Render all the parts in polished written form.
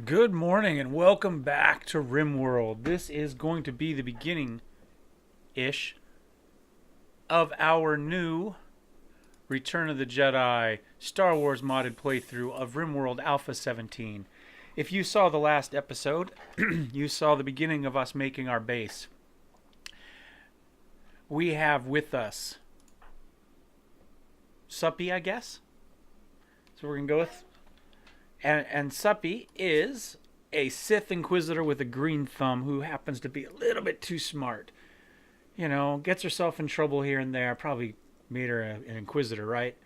Good morning and welcome back to Rimworld. This is going to be the beginning-ish of our new Return of the Jedi Star Wars modded playthrough of Rimworld Alpha 17. If you saw the last episode, you saw the beginning of us making our base. We have with us Suppy, I guess. So we're going to go with and Suppy is a Sith Inquisitor with a green thumb who happens to be a little bit too smart. You know, gets herself in trouble here and there. Probably made her an Inquisitor, right?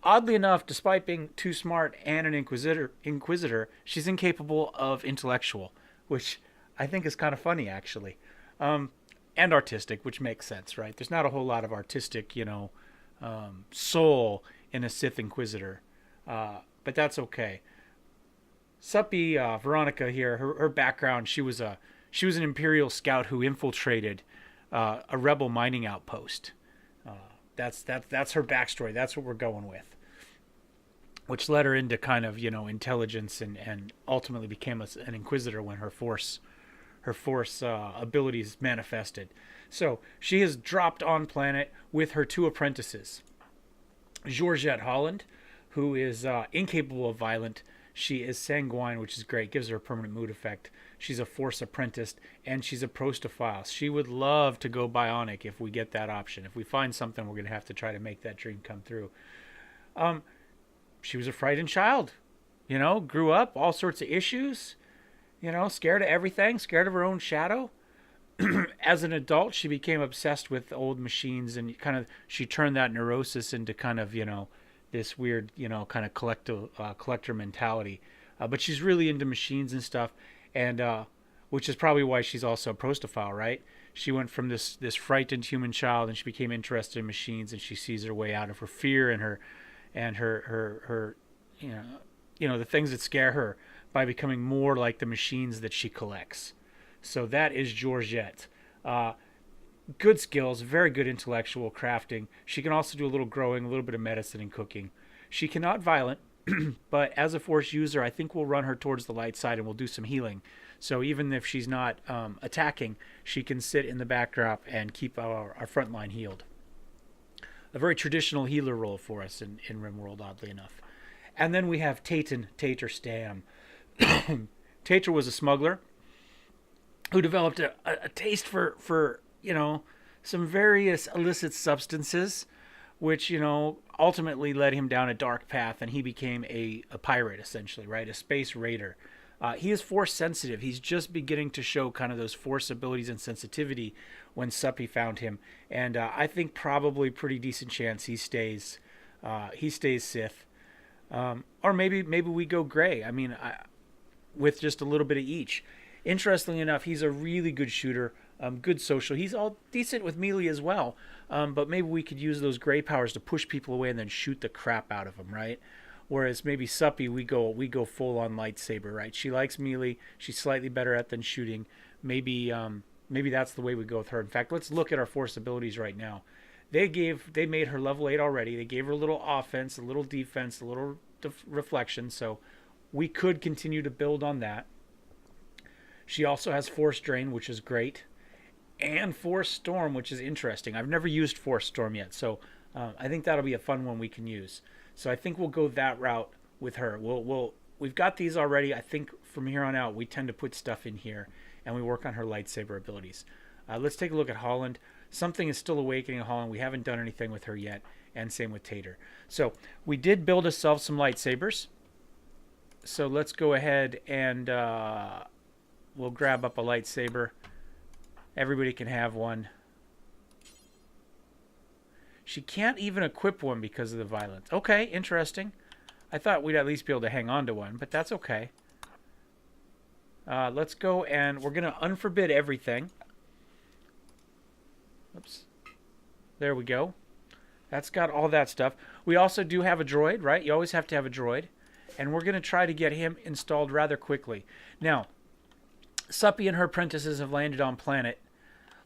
Oddly enough, despite being too smart and an Inquisitor, she's incapable of intellectual, which I think is kind of funny, actually. And artistic, which makes sense, right? There's not a whole lot of artistic, soul in a Sith Inquisitor. But that's okay. Suppy, Veronica here, her background, she was an Imperial scout who infiltrated a rebel mining outpost. That's her backstory. That's what we're going with, which led her into kind of intelligence and ultimately became an Inquisitor when her force abilities manifested. So she is dropped on planet with her two apprentices, Georgette Holland, who is incapable of violent. She is sanguine, which is great. Gives her a permanent mood effect. She's a Force apprentice, and she's a prostophile. She would love to go bionic if we get that option. If we find something, we're going to have to try to make that dream come through. She was a frightened child. Grew up, all sorts of issues. Scared of everything, scared of her own shadow. As an adult, she became obsessed with old machines, and she turned that neurosis into kind of, this weird, kind of collector mentality. But she's really into machines and stuff, and which is probably why she's also a prostophile, right? She went from this frightened human child, and she became interested in machines, and she sees her way out of her fear and her the things that scare her by becoming more like the machines that she collects. So that is Georgette. Good skills, very good intellectual crafting. She can also do a little growing, a little bit of medicine and cooking. She cannot violent, but as a Force user, I think we'll run her towards the light side and we'll do some healing. So even if she's not attacking, she can sit in the backdrop and keep our front line healed. A very traditional healer role for us in Rimworld, oddly enough. And then we have Tater Stam. Tater was a smuggler who developed a taste for some various illicit substances, which, ultimately led him down a dark path, and he became a pirate, essentially, right? A space raider. He is Force sensitive. He's just beginning to show kind of those Force abilities and sensitivity when Suppy found him. And I think probably pretty decent chance he stays Sith. Or maybe we go gray. I mean, with just a little bit of each. Interestingly enough, he's a really good shooter, good social. He's all decent with melee as well, but maybe we could use those gray powers to push people away and then shoot the crap out of them, right? Whereas maybe Suppy, we go full on lightsaber, right? She likes melee. She's slightly better at than shooting. Maybe that's the way we go with her. In fact, let's look at our Force abilities right now. They made her level 8 already. They gave her a little offense, a little defense, a little reflection. So we could continue to build on that. She also has Force Drain, which is great, and Force Storm, which is interesting. I've never used Force Storm yet, so I think that'll be a fun one we can use. So I think we'll go that route with her. We've got these already. I think from here on out, we tend to put stuff in here, and we work on her lightsaber abilities. Let's take a look at Holland. Something is still awakening Holland. We haven't done anything with her yet, and same with Tater. So we did build ourselves some lightsabers. So let's go ahead and we'll grab up a lightsaber. Everybody can have one. She can't even equip one because of the violence. Okay, interesting. I thought we'd at least be able to hang on to one, but that's okay. Let's go and we're going to unforbid everything. Oops. There we go. That's got all that stuff. We also do have a droid, right? You always have to have a droid. And we're going to try to get him installed rather quickly. Now, Suppy and her apprentices have landed on planet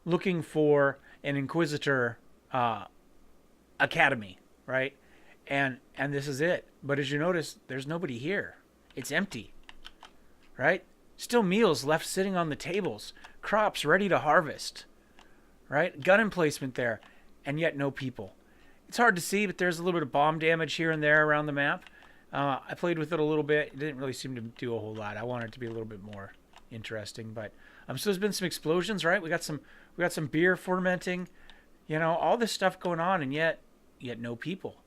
looking for an Inquisitor academy, right? And this is it. But as you notice, there's nobody here. It's empty. right? Still meals left sitting on the tables, crops ready to harvest, right? Gun emplacement there, and yet no people. It's hard to see, but there's a little bit of bomb damage here and there around the map. I played with it a little bit. It didn't really seem to do a whole lot. I wanted it to be a little bit more interesting, but so there's been some explosions, right? We got some beer fermenting, all this stuff going on, and yet no people.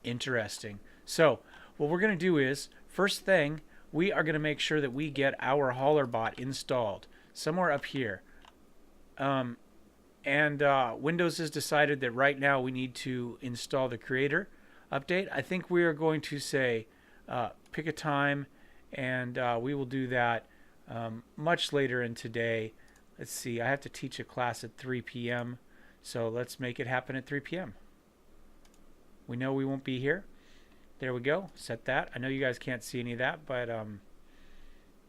Interesting. So what we're going to do is, first thing, we are going to make sure that we get our hauler bot installed somewhere up here. Windows has decided that right now we need to install the creator update. I think we are going to say pick a time, and we will do that much later in today. Let's see, I have to teach a class at 3 p.m., so let's make it happen at 3 p.m. We know we won't be here. There we go. Set that. I know you guys can't see any of that, but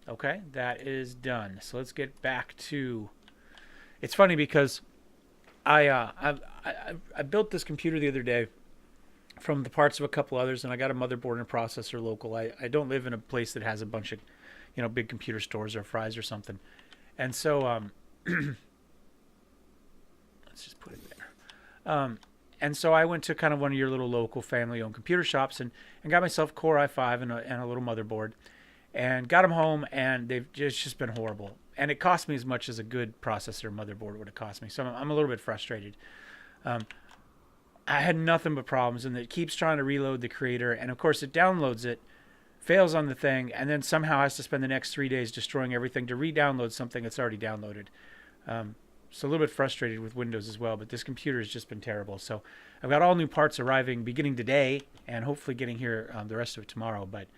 okay, that is done. So let's get back to... It's funny because I built this computer the other day from the parts of a couple others, and I got a motherboard and a processor local. I don't live in a place that has a bunch of, big computer stores or fries or something. And so, let's just put it there. And so I went to kind of one of your little local family-owned computer shops and got myself Core i5 and a little motherboard, and got them home, and they've just been horrible. And it cost me as much as a good processor motherboard would have cost me. So I'm a little bit frustrated. I had nothing but problems, and it keeps trying to reload the creator, and of course it downloads it, fails on the thing, and then somehow has to spend the next 3 days destroying everything to re-download something that's already downloaded. So a little bit frustrated with Windows as well, but this computer has just been terrible. So I've got all new parts arriving beginning today, and hopefully getting here the rest of it tomorrow. But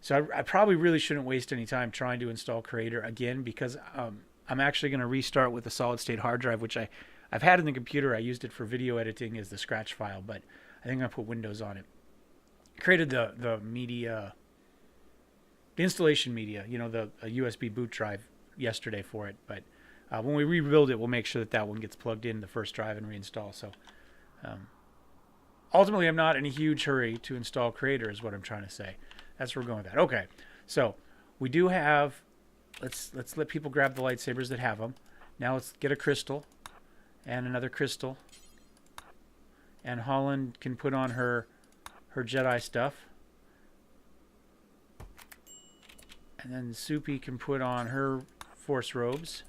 so I probably really shouldn't waste any time trying to install Creator again, because I'm actually going to restart with a solid state hard drive, which I've had in the computer. I used it for video editing as the scratch file, but I think I'm going to put Windows on it. Created the media, the installation media, the USB boot drive yesterday for it, but when we rebuild it, we'll make sure that one gets plugged in the first drive and reinstall. So ultimately, I'm not in a huge hurry to install Creator, is what I'm trying to say. That's where we're going with that. Okay, so we do have, let's let people grab the lightsabers that have them. Now let's get a crystal and another crystal. And Holland can put on her Jedi stuff. And then Soupy can put on her Force robes.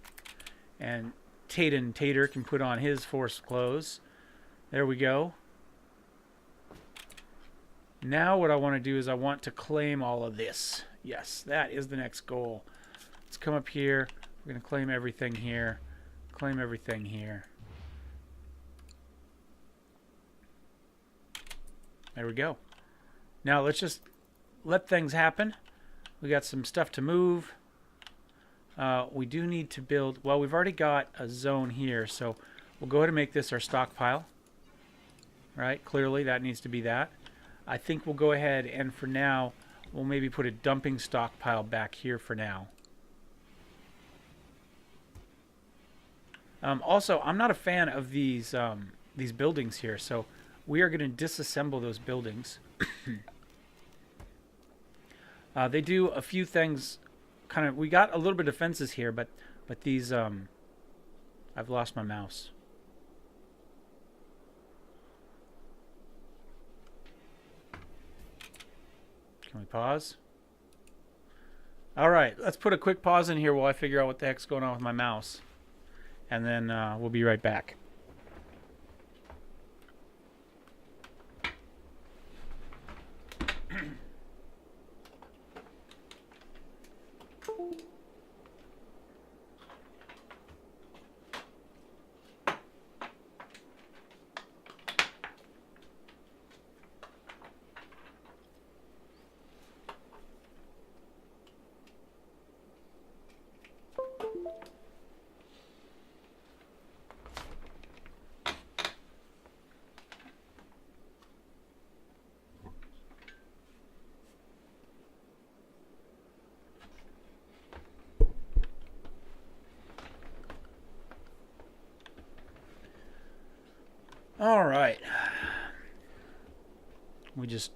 And Tater can put on his Force clothes. There we go. Now what I want to do is I want to claim all of this. Yes, that is the next goal. Let's come up here. We're going to claim everything here. Claim everything here. There we go. Now let's just let things happen. We got some stuff to move. We do need to build... Well, we've already got a zone here, so we'll go ahead and make this our stockpile. Right? Clearly, that needs to be that. I think we'll go ahead and for now, we'll maybe put a dumping stockpile back here for now. Also, I'm not a fan of these buildings here, so we are going to disassemble those buildings. They do a few things. Kind of, we got a little bit of fences here, but these I've lost my mouse. Can we pause? All right, let's put a quick pause in here while I figure out what the heck's going on with my mouse, and then we'll be right back. All right.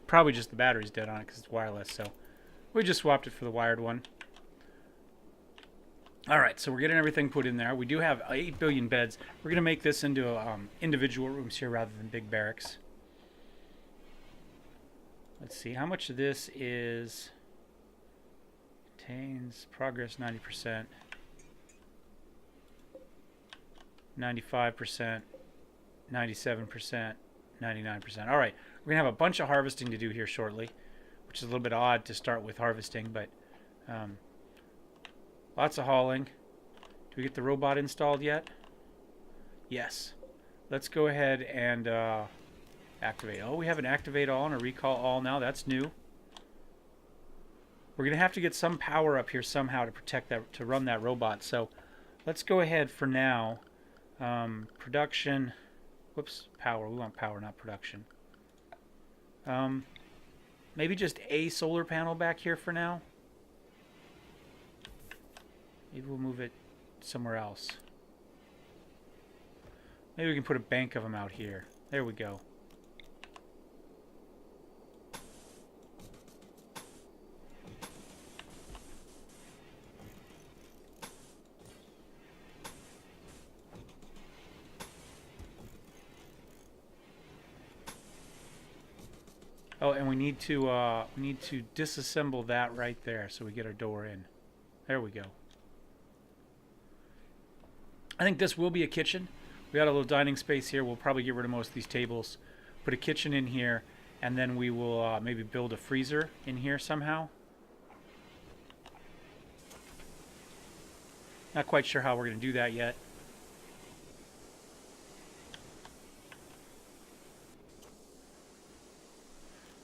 Probably just the battery's dead on it because it's wireless. So We just swapped it for the wired one. Alright, so we're getting everything put in there. We do have 8 billion beds. We're going to make this into individual rooms here rather than big barracks. Let's see, how much of this is... Contains progress 90%. 95%. 97%. 99%. Alright, we're going to have a bunch of harvesting to do here shortly, which is a little bit odd to start with harvesting, but... lots of hauling. Do we get the robot installed yet? Yes. Let's go ahead and activate. Oh, we have an activate all and a recall all now. That's new. We're going to have to get some power up here somehow to protect that, to run that robot. So let's go ahead for now. Production. Whoops, power. We want power, not production. Maybe just a solar panel back here for now. Maybe we'll move it somewhere else. Maybe we can put a bank of them out here. There we go. Oh, and we need to disassemble that right there so we get our door in. There we go. I think this will be a kitchen. We got a little dining space here. We'll probably get rid of most of these tables. Put a kitchen in here, and then we will maybe build a freezer in here somehow. Not quite sure how we're going to do that yet.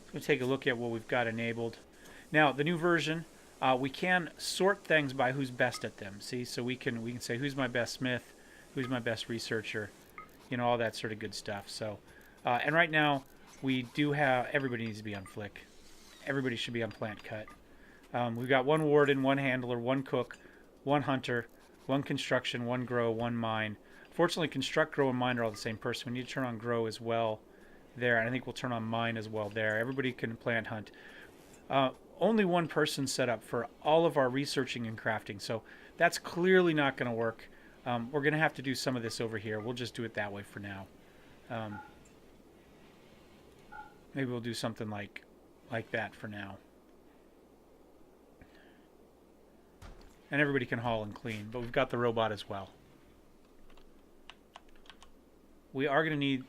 So we'll take a look at what we've got enabled. Now, the new version, we can sort things by who's best at them. See, so we can say who's my best smith, who's my best researcher, you know, all that sort of good stuff. So, and right now we do have, everybody needs to be on flick. Everybody should be on plant cut. We've got one warden, one handler, one cook, one hunter, one construction, one grow, one mine. Fortunately, construct, grow, and mine are all the same person. We need to turn on grow as well there, and I think we'll turn on mine as well there. Everybody can plant hunt. Only one person set up for all of our researching and crafting, so that's clearly not going to work. We're going to have to do some of this over here. We'll just do it that way for now. Maybe we'll do something like that for now. And everybody can haul and clean, but we've got the robot as well. We are going to need,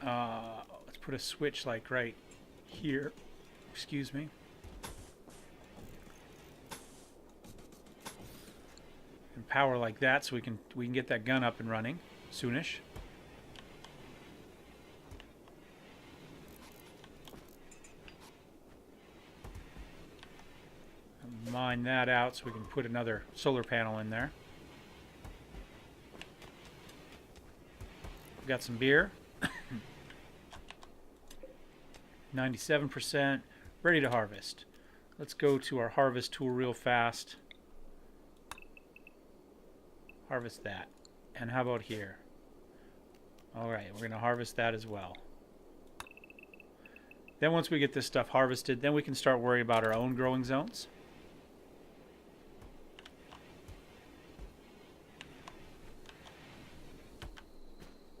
let's put a switch like right here. Excuse me. And power like that so we can get that gun up and running soonish. Mine that out so we can put another solar panel in there. We've got some beer. 97%. Ready to harvest. Let's go to our harvest tool real fast. Harvest that. And how about here? Alright, we're going to harvest that as well. Then once we get this stuff harvested, then we can start worrying about our own growing zones.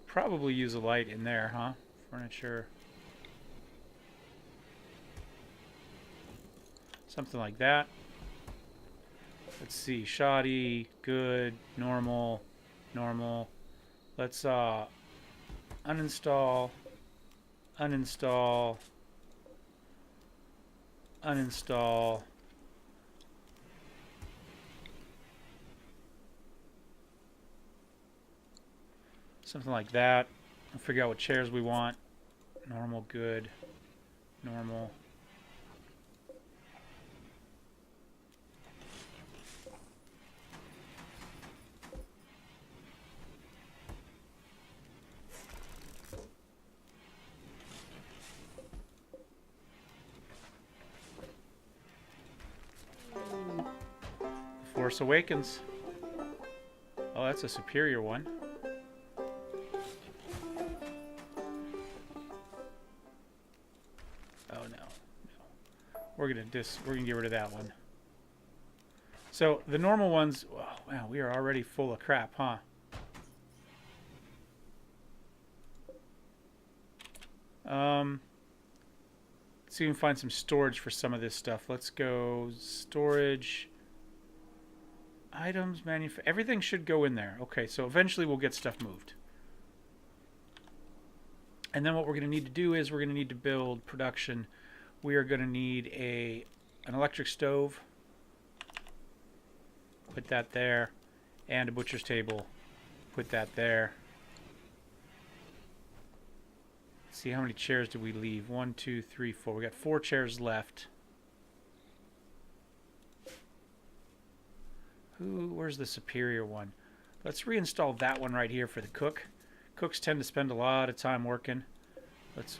Probably use a light in there, huh? Furniture. Something like that. Let's see. Shoddy, good, normal, normal. Let's uninstall, uninstall, uninstall. Something like that. I'll figure out what chairs we want. Normal, good, normal. Force Awakens. Oh, that's a superior one. we're gonna get rid of that one. So the normal ones, oh, wow, we are already full of crap, huh? Let's see if we can find some storage for some of this stuff. Let's go storage, items, everything should go in there. Okay, so eventually we'll get stuff moved. And then what we're going to need to do is we're going to need to build production. We are going to need an electric stove. Put that there. And a butcher's table. Put that there. Let's see, how many chairs did we leave? 1, 2, 3, 4. We got 4 chairs left. Where's the superior one? Let's reinstall that one right here for the cook. Cooks tend to spend a lot of time working.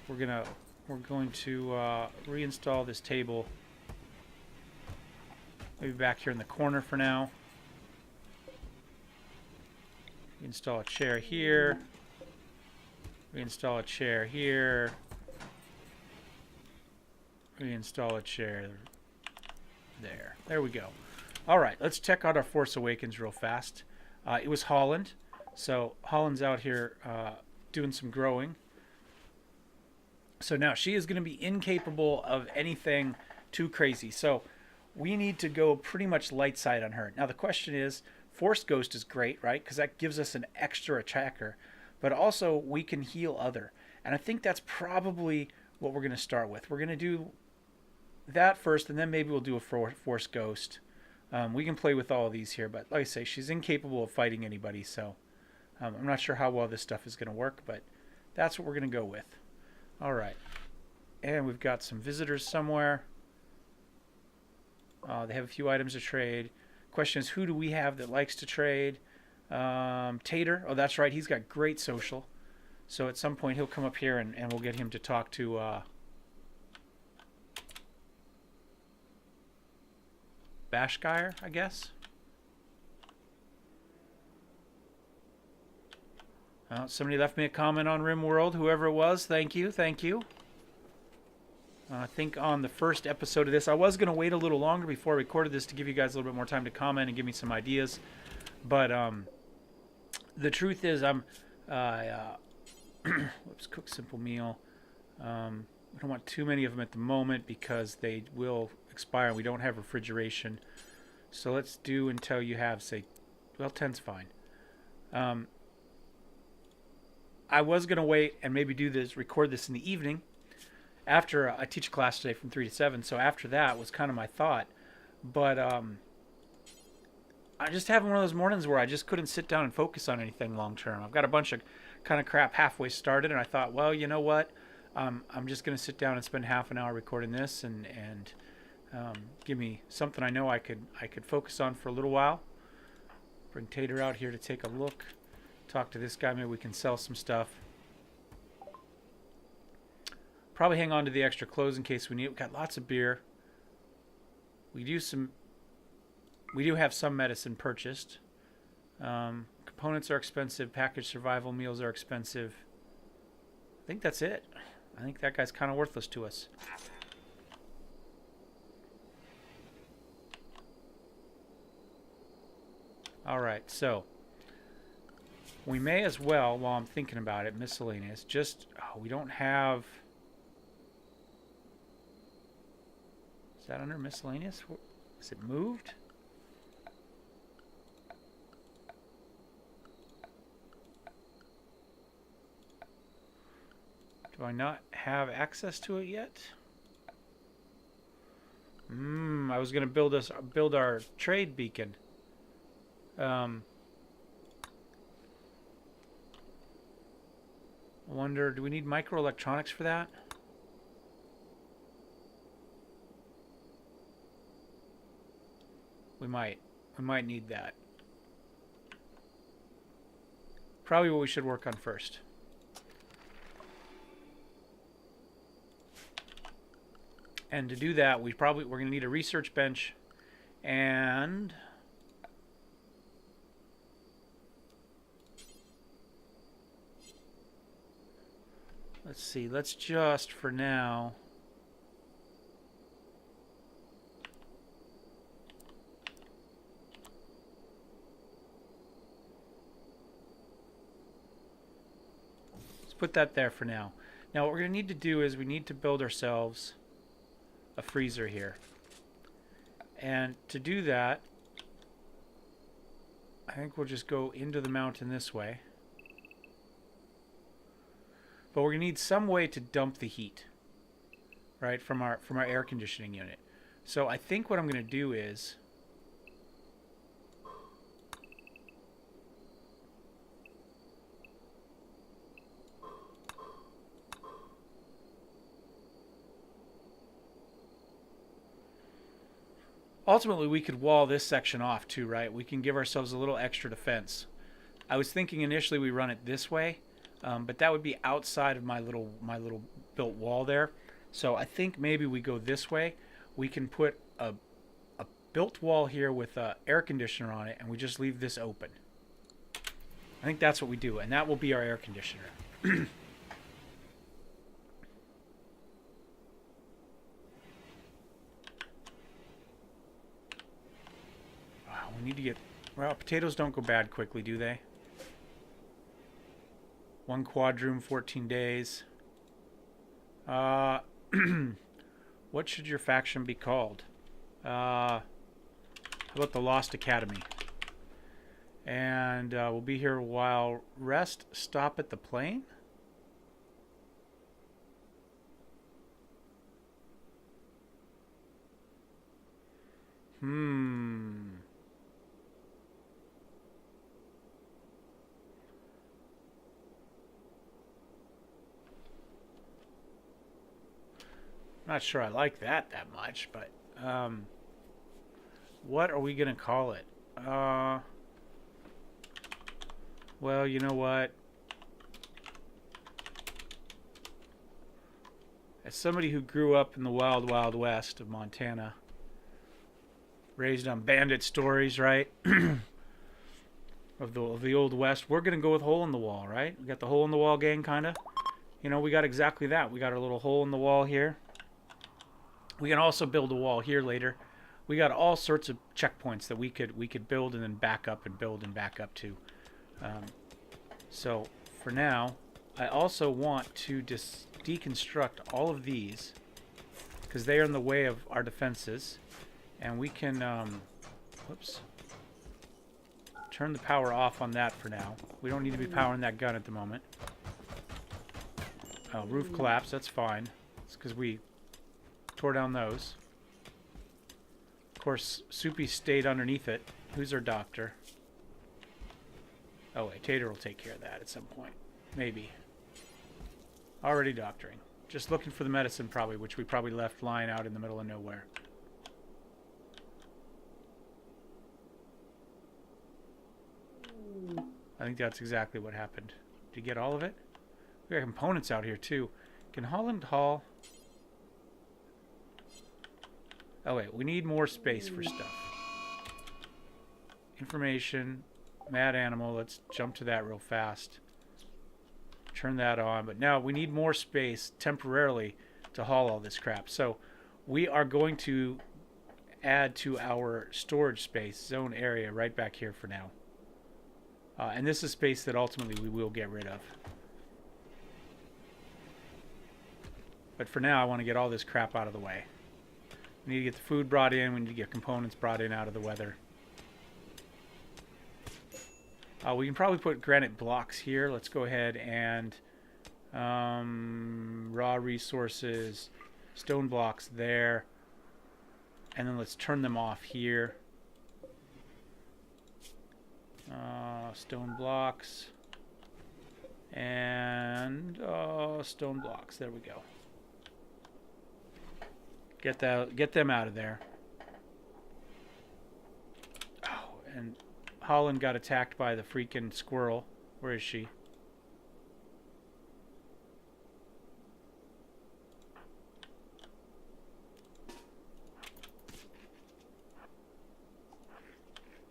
We're going to reinstall this table. Maybe back here in the corner for now. Install a chair here. Reinstall a chair here. Reinstall a chair there. There we go. All right, let's check out our Force Awakens real fast. It was Holland. So Holland's out here doing some growing. So now she is going to be incapable of anything too crazy. So we need to go pretty much light side on her. Now the question is, Force Ghost is great, right? Because that gives us an extra attacker. But also we can heal other. And I think that's probably what we're going to start with. We're going to do that first, and then maybe we'll do a Force Ghost. We can play with all of these here, but like I say, she's incapable of fighting anybody, so I'm not sure how well this stuff is going to work, but that's what we're going to go with. All right. And we've got some visitors somewhere. They have a few items to trade. Question is, who do we have that likes to trade? Tater. Oh, that's right. He's got great social. So at some point he'll come up here and we'll get him to talk to Bashkire, I guess. Somebody left me a comment on Rimworld. Whoever it was, thank you. Thank you. I think on the first episode of this, I was going to wait a little longer before I recorded this to give you guys a little bit more time to comment and give me some ideas. But the truth is, whoops, cook simple meal. We don't want too many of them at the moment because they will expire and we don't have refrigeration. So let's do until you have, say, well, 10's fine. I was going to wait and maybe record this in the evening after I teach a class today from 3 to 7. So after that was kind of my thought. But I just having one of those mornings where I just couldn't sit down and focus on anything long term. I've got a bunch of kind of crap halfway started, and I thought, well, you know what? I'm just going to sit down and spend half an hour recording this and give me something I know I could focus on for a little while. Bring Tater out here to take a look. Talk to this guy. Maybe we can sell some stuff. Probably hang on to the extra clothes in case we need it. We've got lots of beer. We do have some medicine purchased. Components are expensive. Packaged survival meals are expensive. I think that's it. I think that guy's kind of worthless to us. All right, so we may as well, while I'm thinking about it, miscellaneous, we don't have... Is that under miscellaneous? Is it moved? Do I not have access to it yet? I was going to build our trade beacon. I wonder, do we need microelectronics for that? We might need that. Probably what we should work on first. And to do that, we're going to need a research bench and let's see, let's just for now put that there for now. Now what we're going to need to do is we need to build ourselves a freezer here. And to do that, I think we'll just go into the mountain this way. But we're going to need some way to dump the heat, right, from our air conditioning unit. So I think what I'm going to do is ultimately we could wall this section off too, right? We can give ourselves a little extra defense. I was thinking initially we run it this way, but that would be outside of my little built wall there. So I think maybe we go this way. We can put a built wall here with an air conditioner on it, and we just leave this open. I think that's what we do, and that will be our air conditioner. Wow, we need to get... Well, potatoes don't go bad quickly, do they? 1 quadroom, 14 days. What should your faction be called? How about the Lost Academy? And we'll be here a while. Rest, stop at the plane? Not sure I like that much, but what are we gonna call it? Well, you know what? As somebody who grew up in the wild, wild west of Montana, raised on bandit stories, right? of the old west, we're gonna go with hole in the wall, right? We got the hole in the wall gang, kinda. You know, we got exactly that. We got our little hole in the wall here. We can also build a wall here later. We got all sorts of checkpoints that we could build and then back up and build and back up to. So for now, I also want to deconstruct all of these because they are in the way of our defenses, and we can whoops, turn the power off on that for now. We don't need to be powering that gun at the moment. Oh, roof collapse. That's fine. It's because we tore down those. Of course, Soupy stayed underneath it. Who's our doctor? Oh wait, Tater will take care of that at some point. Maybe. Already doctoring. Just looking for the medicine probably, which we probably left lying out in the middle of nowhere. I think that's exactly what happened. Did you get all of it? We got components out here too. Can Holland haul? Oh wait, we need more space for stuff. Information, mad animal, let's jump to that real fast. Turn that on, but now we need more space temporarily to haul all this crap. So we are going to add to our storage space zone area right back here for now. And this is space that ultimately we will get rid of. But for now, I want to get all this crap out of the way. We need to get the food brought in. We need to get components brought in out of the weather. We can probably put granite blocks here. Let's go ahead and raw resources, stone blocks there. And then let's turn them off here. Stone blocks. And stone blocks. There we go. Get them out of there. Oh, and Holland got attacked by the freaking squirrel. Where is she?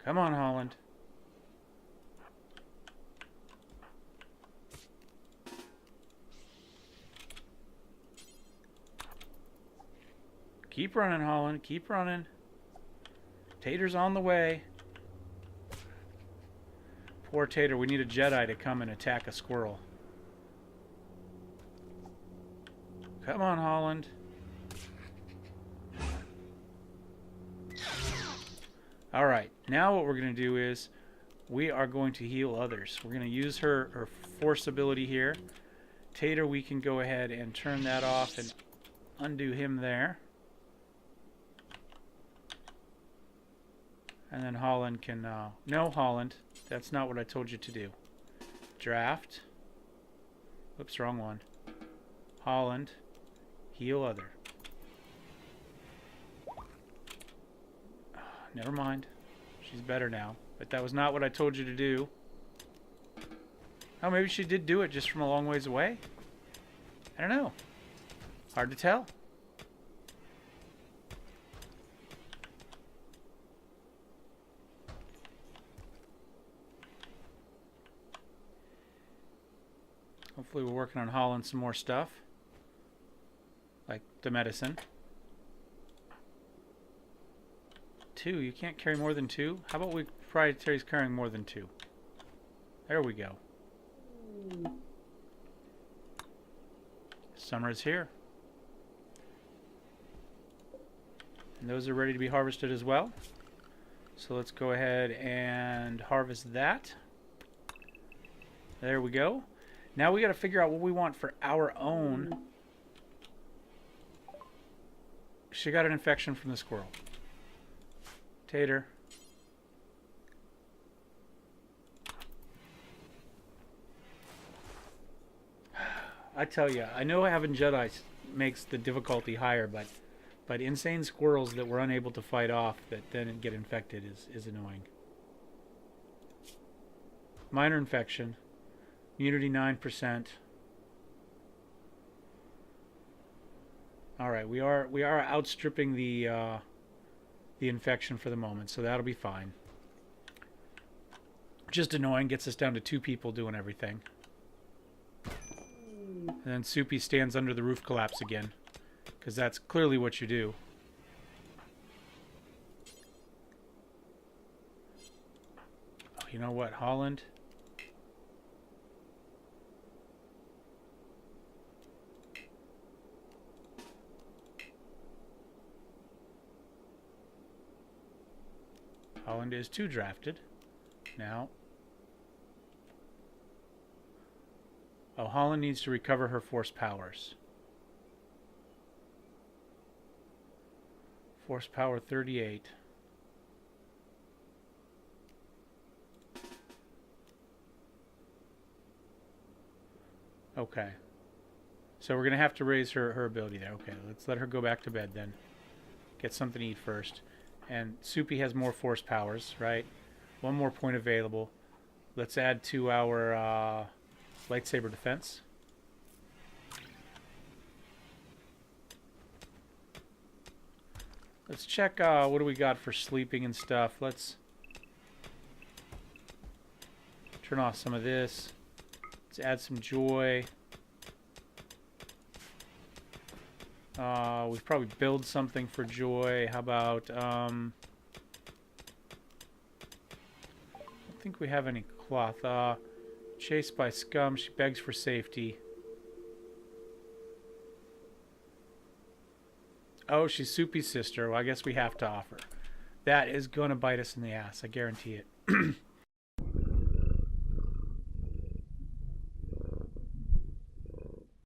Come on, Holland. Keep running, Holland. Keep running. Tater's on the way. Poor Tater. We need a Jedi to come and attack a squirrel. Come on, Holland. Alright, now what we're going to do is we are going to heal others. We're going to use her force ability here. Tater, we can go ahead and turn that off and undo him there. And then Holland can... no, Holland. That's not what I told you to do. Draft. Whoops, wrong one. Holland. Heal other. Never mind. She's better now. But that was not what I told you to do. Oh, maybe she did do it just from a long ways away? I don't know. Hard to tell. Hopefully we're working on Holland some more stuff. Like the medicine. 2. You can't carry more than 2? How about we try Terry's carrying more than 2? There we go. Summer is here. And those are ready to be harvested as well. So let's go ahead and harvest that. There we go. Now we got to figure out what we want for our own. She got an infection from the squirrel. Tater. I tell you, I know having Jedi makes the difficulty higher, but insane squirrels that we're unable to fight off that then get infected is annoying. Minor infection. Immunity 9%. All right, we are outstripping the infection for the moment, so that'll be fine. Just annoying, gets us down to 2 people doing everything. And then Soupy stands under the roof collapse again, because that's clearly what you do. Oh, you know what, Holland? Holland is 2 drafted. Now. Oh, Holland needs to recover her force powers. Force power 38. Okay. So we're going to have to raise her ability there. Okay, let's let her go back to bed then. Get something to eat first. And Soupy has more force powers, right? 1 more point available. Let's add to our lightsaber defense. Let's check what do we got for sleeping and stuff. Let's turn off some of this. Let's add some joy. We probably build something for joy. How about I don't think we have any cloth. Chased by scum, she begs for safety. Oh, she's Soupy's sister. Well, I guess we have to offer. That is gonna bite us in the ass, I guarantee it.